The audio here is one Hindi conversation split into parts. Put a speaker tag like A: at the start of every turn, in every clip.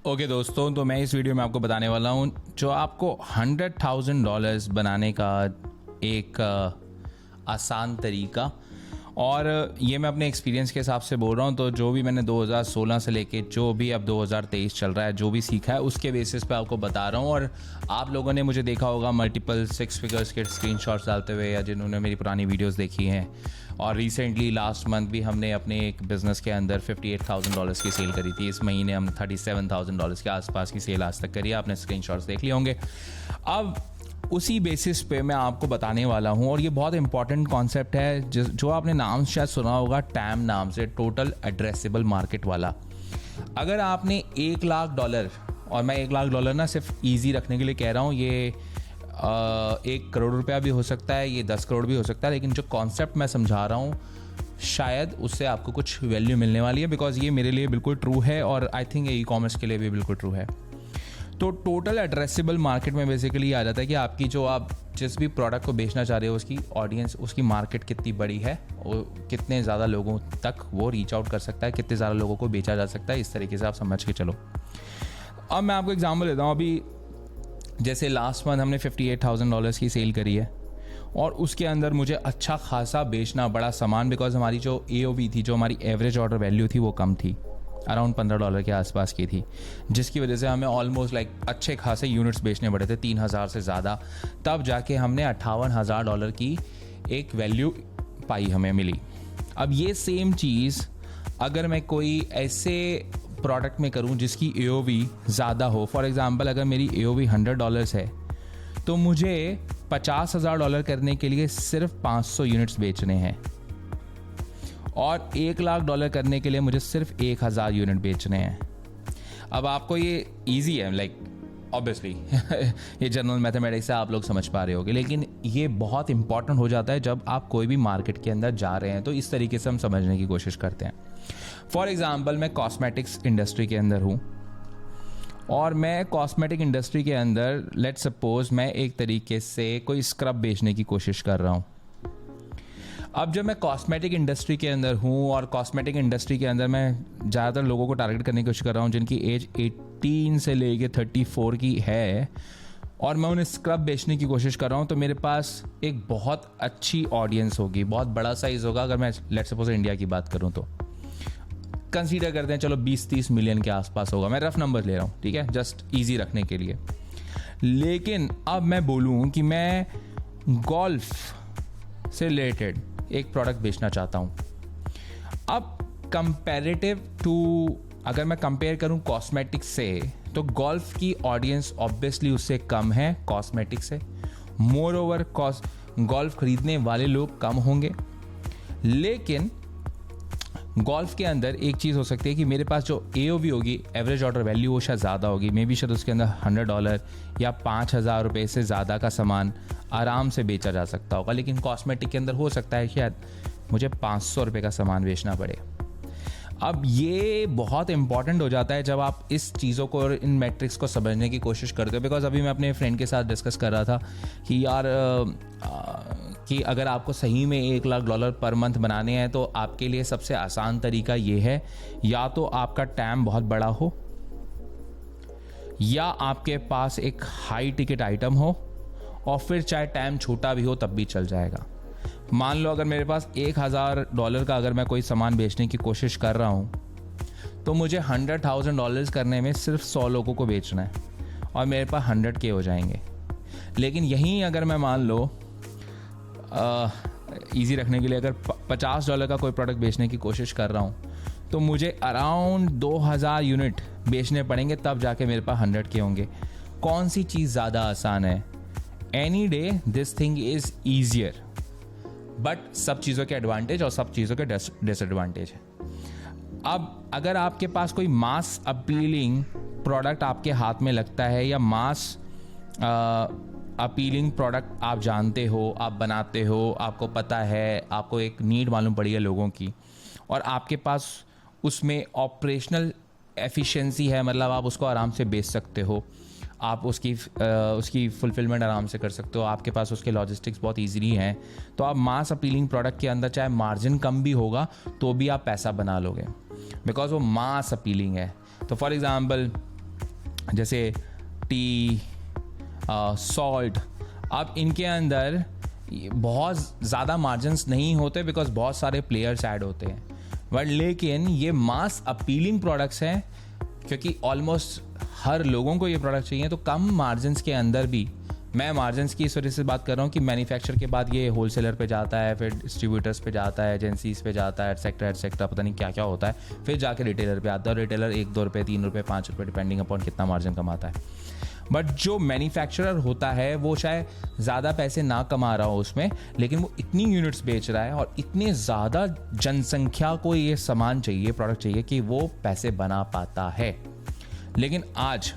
A: ओके दोस्तों, तो मैं इस वीडियो में आपको बताने वाला हूँ जो आपको $100,000 बनाने का एक आसान तरीका। और ये मैं अपने एक्सपीरियंस के हिसाब से बोल रहा हूँ। तो जो भी मैंने 2016 से लेके जो भी अब 2023 चल रहा है, जो भी सीखा है उसके बेसिस पे आपको बता रहा हूँ। और आप लोगों ने मुझे देखा होगा मल्टीपल 6 फिगर्स के स्क्रीनशॉट्स डालते हुए, या जिन्होंने मेरी पुरानी वीडियोस देखी हैं। और रिसेंटली लास्ट मंथ भी हमने अपने एक बिज़नेस के अंदर $58,000 की सेल करी थी। इस महीने हम $37,000 के आसपास की सेल आज तक करी है। आपने स्क्रीनशॉट्स देख लिए होंगे। अब उसी बेसिस पे मैं आपको बताने वाला हूँ, और ये बहुत इंपॉर्टेंट कॉन्सेप्ट है जो आपने नाम शायद सुना होगा, टैम नाम से, टोटल एड्रेसेबल मार्केट वाला। अगर आपने $1 लाख, और मैं $1 लाख ना सिर्फ ईजी रखने के लिए कह रहा हूँ, ये 1 करोड़ रुपया भी हो सकता है, ये 10 करोड़ भी हो सकता है, लेकिन जो कॉन्सेप्ट मैं समझा रहा हूँ शायद उससे आपको कुछ वैल्यू मिलने वाली है, बिकॉज ये मेरे लिए बिल्कुल ट्रू है और आई थिंक ये ई कॉमर्स के लिए भी बिल्कुल ट्रू है। तो टोटल एड्रेसेबल मार्केट में बेसिकली आ जाता है कि आपकी जो आप जिस भी प्रोडक्ट को बेचना चाह रहे हो उसकी ऑडियंस, उसकी मार्केट कितनी बड़ी है, और कितने ज़्यादा लोगों तक वो रीच आउट कर सकता है, कितने ज़्यादा लोगों को बेचा जा सकता है। इस तरीके से आप समझ के चलो। अब मैं आपको एग्जांपल देता हूँ। अभी जैसे लास्ट मंथ हमने $58,000 की सेल करी है, और उसके अंदर मुझे अच्छा खासा बेचना बड़ा सामान, बिकॉज हमारी जो AOV थी, जो हमारी एवरेज ऑर्डर वैल्यू थी, वो कम थी, अराउंड $15 के आसपास की थी, जिसकी वजह से हमें ऑलमोस्ट अच्छे खासे यूनिट्स बेचने पड़े थे, 3,000 से ज़्यादा। तब जाके हमने $58,000 की एक वैल्यू पाई, हमें मिली। अब ये सेम चीज़ अगर मैं कोई ऐसे प्रोडक्ट में करूं जिसकी AOV ज़्यादा हो, फॉर एग्ज़ाम्पल अगर मेरी AOV $100 है, तो मुझे $50,000 करने के लिए सिर्फ 500 यूनिट्स बेचने हैं, और $1 लाख करने के लिए मुझे सिर्फ 1,000 यूनिट बेचने हैं। अब आपको ये इजी है, ऑब्वियसली ये जनरल मैथमेटिक्स है, आप लोग समझ पा रहे होगे, लेकिन ये बहुत इंपॉर्टेंट हो जाता है जब आप कोई भी मार्केट के अंदर जा रहे हैं। तो इस तरीके से हम समझने की कोशिश करते हैं। फॉर एग्जाम्पल मैं कॉस्मेटिक्स इंडस्ट्री के अंदर हूँ, और मैं कॉस्मेटिक इंडस्ट्री के अंदर लेट्स सपोज मैं एक तरीके से कोई स्क्रब बेचने की कोशिश कर रहा हूँ। अब जब मैं कॉस्मेटिक इंडस्ट्री के अंदर हूँ, और कॉस्मेटिक इंडस्ट्री के अंदर मैं ज़्यादातर लोगों को टारगेट करने की कोशिश कर रहा हूँ जिनकी एज 18 से लेके 34 की है, और मैं उन्हें स्क्रब बेचने की कोशिश कर रहा हूँ, तो मेरे पास एक बहुत अच्छी ऑडियंस होगी, बहुत बड़ा साइज़ होगा। अगर मैं लेट्स सपोज इंडिया की बात करूँ तो कंसीडर करते हैं, चलो 20-30 मिलियन के आसपास होगा। मैं रफ नंबर ले रहा हूँ, ठीक है, जस्ट ईजी रखने के लिए। लेकिन अब मैं बोलूँ कि मैं गोल्फ से रिलेटेड एक प्रोडक्ट बेचना चाहता हूँ। अब कंपैरेटिव टू, अगर मैं कंपेयर करूँ कॉस्मेटिक्स से, तो गोल्फ की ऑडियंस ऑब्वियसली उससे कम है कॉस्मेटिक से। मोर ओवर गोल्फ खरीदने वाले लोग कम होंगे, लेकिन गोल्फ के अंदर एक चीज़ हो सकती है कि मेरे पास जो AOV होगी, एवरेज ऑर्डर वैल्यू, वो शायद ज़्यादा होगी। मे बी शायद उसके अंदर $100 या $5,000 से ज़्यादा का सामान आराम से बेचा जा सकता होगा। लेकिन कॉस्मेटिक के अंदर हो सकता है शायद मुझे $500 का सामान बेचना पड़े। अब ये बहुत इंपॉर्टेंट हो जाता है जब आप इस चीज़ों को, इन मैट्रिक्स को समझने की कोशिश करते हो। बिकॉज अभी मैं अपने फ्रेंड के साथ डिस्कस कर रहा था कि यार कि अगर आपको सही में $1 लाख पर मंथ बनाने हैं, तो आपके लिए सबसे आसान तरीका ये है, या तो आपका टैम बहुत बड़ा हो, या आपके पास एक हाई टिकट आइटम हो, और फिर चाहे टाइम छोटा भी हो तब भी चल जाएगा। मान लो अगर मेरे पास $1,000 का अगर मैं कोई सामान बेचने की कोशिश कर रहा हूँ, तो मुझे $100,000 करने में सिर्फ 100 लोगों को बेचना है, और मेरे पास 100K हो जाएंगे। लेकिन यहीं अगर मैं मान लो इजी रखने के लिए अगर $50 का कोई प्रोडक्ट बेचने की कोशिश कर रहा हूँ, तो मुझे अराउंड 2,000 यूनिट बेचने पड़ेंगे, तब जाके मेरे पास 100K होंगे। कौन सी चीज़ ज़्यादा आसान है? Any day this thing is easier, but सब चीज़ों के एडवांटेज और सब चीज़ों के डिसएडवांटेज है। अब अगर आपके पास कोई मास अपीलिंग प्रोडक्ट आपके हाथ में लगता है, या मास अपीलिंग प्रोडक्ट आप जानते हो, आप बनाते हो, आपको पता है, आपको एक नीड मालूम पड़ी है लोगों की, और आपके पास उसमें ऑपरेशनल एफिशिएंसी है, मतलब आप उसको आराम से बेच सकते हो, आप उसकी फुलफिलमेंट आराम से कर सकते हो, आपके पास उसके लॉजिस्टिक्स बहुत ईजीली हैं, तो आप मास अपीलिंग प्रोडक्ट के अंदर चाहे मार्जिन कम भी होगा तो भी आप पैसा बना लोगे, बिकॉज वो मास अपीलिंग है। तो फॉर एग्ज़ाम्पल जैसे टी, सॉल्ट, अब इनके अंदर बहुत ज़्यादा मार्जिन्स नहीं होते बिकॉज बहुत सारे प्लेयर्स ऐड होते हैं, बट लेकिन ये मास अपीलिंग प्रोडक्ट्स हैं क्योंकि ऑलमोस्ट हर लोगों को ये प्रोडक्ट चाहिए, तो कम मार्जिन्स के अंदर भी, मैं मार्जिन्स की इस वजह से बात कर रहा हूँ कि मैन्युफैक्चर के बाद ये होलसेलर पे जाता है, फिर डिस्ट्रीब्यूटर्स पे जाता है, एजेंसीज पे जाता है, एटसेट्रा पता नहीं क्या क्या होता है, फिर जाके रिटेलर पे आता है, और रिटेलर 1-2 रुपये, 3 रुपये, 5 रुपये डिपेंडिंग अपॉन कितना मार्जिन कमाता है। बट जो मैन्युफैक्चरर होता है वो शायद ज़्यादा पैसे ना कमा रहा हो उसमें, लेकिन वो इतनी यूनिट्स बेच रहा है और इतने ज़्यादा जनसंख्या को ये सामान चाहिए, प्रोडक्ट चाहिए कि वो पैसे बना पाता है। लेकिन आज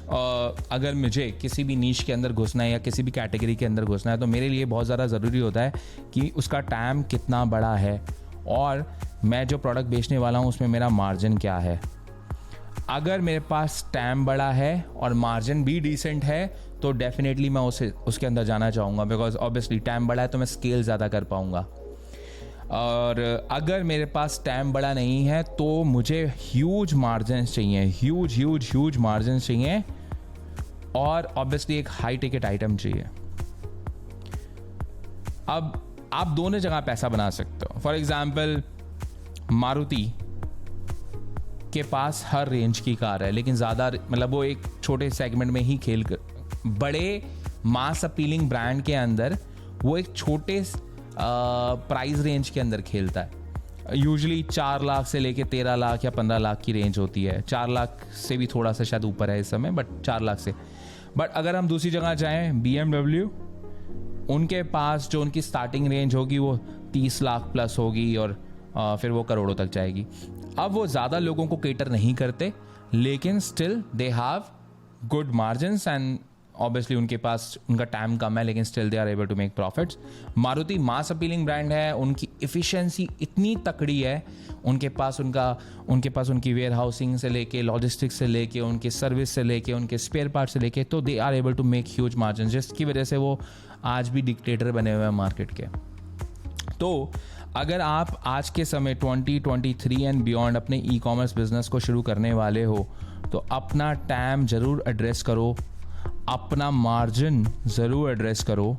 A: अगर मुझे किसी भी नीश के अंदर घुसना है या किसी भी कैटेगरी के अंदर घुसना है तो मेरे लिए बहुत ज़्यादा ज़रूरी होता है कि उसका टैम कितना बड़ा है और मैं जो प्रोडक्ट बेचने वाला हूँ उसमें मेरा मार्जिन क्या है। अगर मेरे पास टैम बड़ा है और मार्जिन भी डिसेंट है तो डेफिनेटली मैं उसके अंदर जाना चाहूँगा, बिकॉज ऑब्वियसली टैम बड़ा है तो मैं स्केल ज़्यादा कर पाऊँगा। और अगर मेरे पास टाइम बड़ा नहीं है तो मुझे ह्यूज मार्जिन्स चाहिए, ह्यूज मार्जिन्स चाहिए, और ऑब्वियसली एक हाई टिकट आइटम चाहिए। अब आप दोनों जगह पैसा बना सकते हो। फॉर एग्जाम्पल मारुति के पास हर रेंज की कार है, लेकिन ज़्यादा मतलब वो एक छोटे सेगमेंट में ही खेल कर, बड़े मास अपीलिंग ब्रांड के अंदर वो एक छोटे प्राइस रेंज के अंदर खेलता है। यूजुअली 4 लाख से लेके 13 लाख या 15 लाख की रेंज होती है, 4 लाख से भी थोड़ा सा शायद ऊपर है इस समय, बट 4 लाख से। बट अगर हम दूसरी जगह जाएं, BMW, उनके पास जो उनकी स्टार्टिंग रेंज होगी वो 30 लाख प्लस होगी और फिर वो करोड़ों तक जाएगी। अब वो ज़्यादा लोगों को केटर नहीं करते, लेकिन still they have good margins and obviously उनके पास उनका टाइम कम है, लेकिन still they are able to make profits. Maruti mass appealing brand है, उनकी एफिशिएंसी इतनी तकड़ी है, उनके पास उनकी वेयर हाउसिंग से लेके, लॉजिस्टिक्स से लेके, उनकी सर्विस से लेके, उनके स्पेयर पार्ट से लेके, तो they are able to make huge margin, जिसकी वजह से वो आज भी डिक्टेटर बने हुए हैं मार्केट के। तो अगर आप आज के समय 2023 एंड बियॉन्ड अपने ई कॉमर्स बिजनेस को शुरू करने वाले हो तो अपना टाइम ज़रूर एड्रेस करो, अपना मार्जिन ज़रूर एड्रेस करो,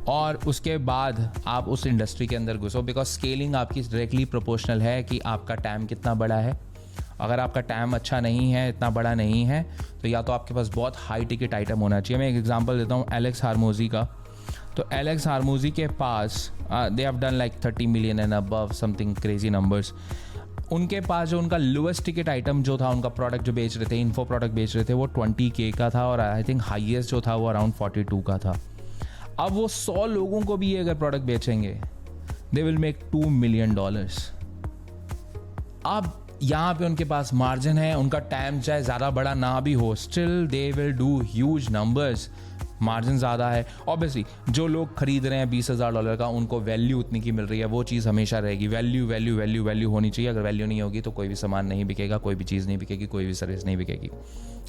A: और उसके बाद आप उस इंडस्ट्री के अंदर घुसो, बिकॉज स्केलिंग आपकी डायरेक्टली प्रोपोर्शनल है कि आपका टाइम कितना बड़ा है। अगर आपका टाइम अच्छा नहीं है, इतना बड़ा नहीं है, तो या तो आपके पास बहुत हाई टिकट आइटम होना चाहिए। मैं एक एग्जांपल देता हूँ एलेक्स हारमोजी का। तो एलेक्स हारमोजी के पास they have done like 30 million and above, something crazy numbers. उनके पास जो उनका लोएस्ट टिकट आइटम जो था, उनका प्रोडक्ट जो बेच रहे थे, इन्फो प्रोडक्ट बेच रहे थे, वो 20K का था, और आई थिंक हाईएस्ट जो था वो अराउंड 42 का था। अब वो 100 लोगों को भी अगर प्रोडक्ट बेचेंगे, दे विल मेक $2 मिलियन। अब यहाँ पे उनके पास मार्जिन है, उनका टाइम चाहे ज़्यादा बड़ा ना भी हो, still they will do huge numbers, margin ज़्यादा है। ऑब्वियसली जो लोग खरीद रहे हैं $20,000 का, उनको वैल्यू उतनी की मिल रही है, वो चीज़ हमेशा रहेगी। वैल्यू वैल्यू वैल्यू वैल्यू होनी चाहिए। अगर वैल्यू नहीं होगी तो कोई भी सामान नहीं बिकेगा, कोई भी चीज़ नहीं बिकेगी, कोई भी सर्विस नहीं बिकेगी।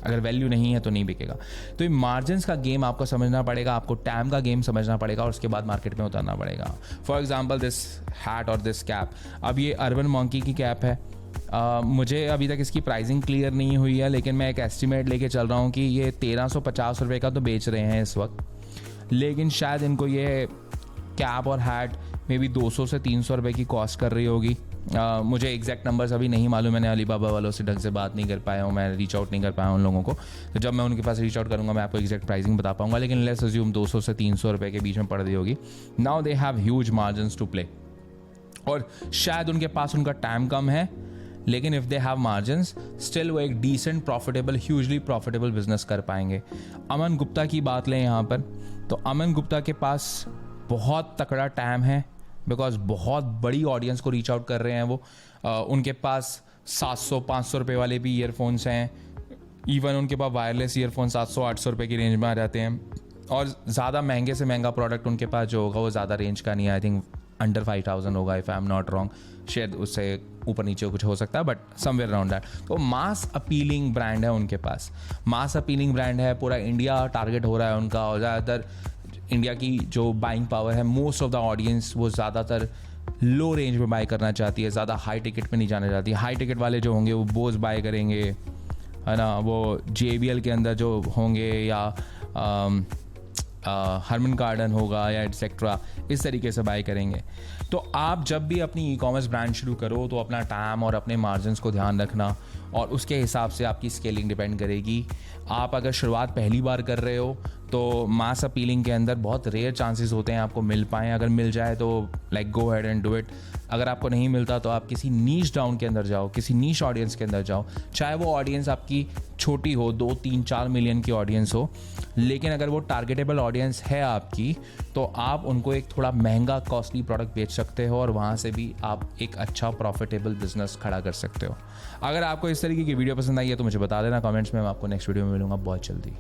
A: अगर वैल्यू नहीं है तो नहीं बिकेगा। तो ये मार्जिन्स का गेम आपको समझना पड़ेगा, आपको टाइम का गेम समझना पड़ेगा, और उसके बाद मार्केट में उतरना पड़ेगा। फॉर एग्जाम्पल दिस हैट और दिस कैप, अब ये अर्बन मंकी की कैप है। मुझे अभी तक इसकी प्राइसिंग क्लियर नहीं हुई है, लेकिन मैं एक एस्टिमेट लेके चल रहा हूँ कि ये 1350 रुपये का तो बेच रहे हैं इस वक्त, लेकिन शायद इनको ये कैप और हैट मे बी 200 से 300 रुपये की कॉस्ट कर रही होगी। मुझे एग्जैक्ट नंबर्स अभी नहीं मालूम, मैंने अलीबाबा वालों से ढंग से बात नहीं कर पाया हूँ, मैं रीच आउट नहीं कर पाया हूँ उन लोगों को। तो जब मैं उनके पास रीच आउट करूँगा मैं आपको एग्जैक्ट प्राइसिंग बता पाऊँगा, लेकिन लेट्स अज्यूम 200 से 300 रुपये के बीच में पड़ रही होगी। Now they have huge margins to play, और शायद उनके पास उनका टाइम कम है, लेकिन if they have margins still वो एक decent profitable, hugely profitable business कर पाएंगे। अमन गुप्ता की बात लें यहाँ पर, तो अमन गुप्ता के पास बहुत तकड़ा टाइम है, बिकॉज बहुत बड़ी ऑडियंस को रीच आउट कर रहे हैं वो। उनके पास 700-500 रुपये वाले भी ईयरफोन्स हैं, इवन उनके पास वायरलेस ईयरफोन 700-800 रुपये की रेंज में आ जाते हैं, और ज़्यादा महंगे से महंगा प्रोडक्ट उनके पास जो होगा वो ज़्यादा रेंज का नहीं है। आई थिंक अंडर 5000 होगा, if I am not wrong, शायद उससे ऊपर नीचे कुछ हो सकता है, बट समवेयर अराउंड दैट। तो मास अपीलिंग ब्रांड है उनके पास, मास अपीलिंग ब्रांड है, पूरा इंडिया टारगेट हो रहा है उनका, और ज़्यादातर इंडिया की जो बाइंग पावर है, मोस्ट ऑफ द ऑडियंस वो ज़्यादातर लो रेंज में बाय करना चाहती है, ज़्यादा हाई टिकट में नहीं जाना चाहती। हाई टिकट वाले जो होंगे वो बोज बाय करेंगे, है ना, वो JBL के अंदर जो होंगे या हरमन गार्डन होगा या एटसेट्रा, इस तरीके से बाय करेंगे। तो आप जब भी अपनी ई-कॉमर्स ब्रांड शुरू करो तो अपना टाइम और अपने मार्जिन्स को ध्यान रखना, और उसके हिसाब से आपकी स्केलिंग डिपेंड करेगी। आप अगर शुरुआत पहली बार कर रहे हो तो मास अपीलिंग के अंदर बहुत रेयर चांसेस होते हैं आपको मिल पाएँ। अगर मिल जाए तो like go ahead and do it. अगर आपको नहीं मिलता तो आप किसी नीश डाउन के अंदर जाओ, किसी नीश ऑडियंस के अंदर जाओ, चाहे वो ऑडियंस आपकी छोटी हो, 2, 3, 4 मिलियन की ऑडियंस हो, लेकिन अगर वो टारगेटेबल ऑडियंस है आपकी तो आप उनको एक थोड़ा महंगा कॉस्टली प्रोडक्ट बेच सकते हो और वहाँ से भी आप एक अच्छा प्रॉफिटेबल बिजनेस खड़ा कर सकते हो। अगर आपको इस तरीके की वीडियो पसंद आई है तो मुझे बता देना कमेंट्स में। मैं आपको नेक्स्ट वीडियो में मिलूंगा बहुत जल्दी।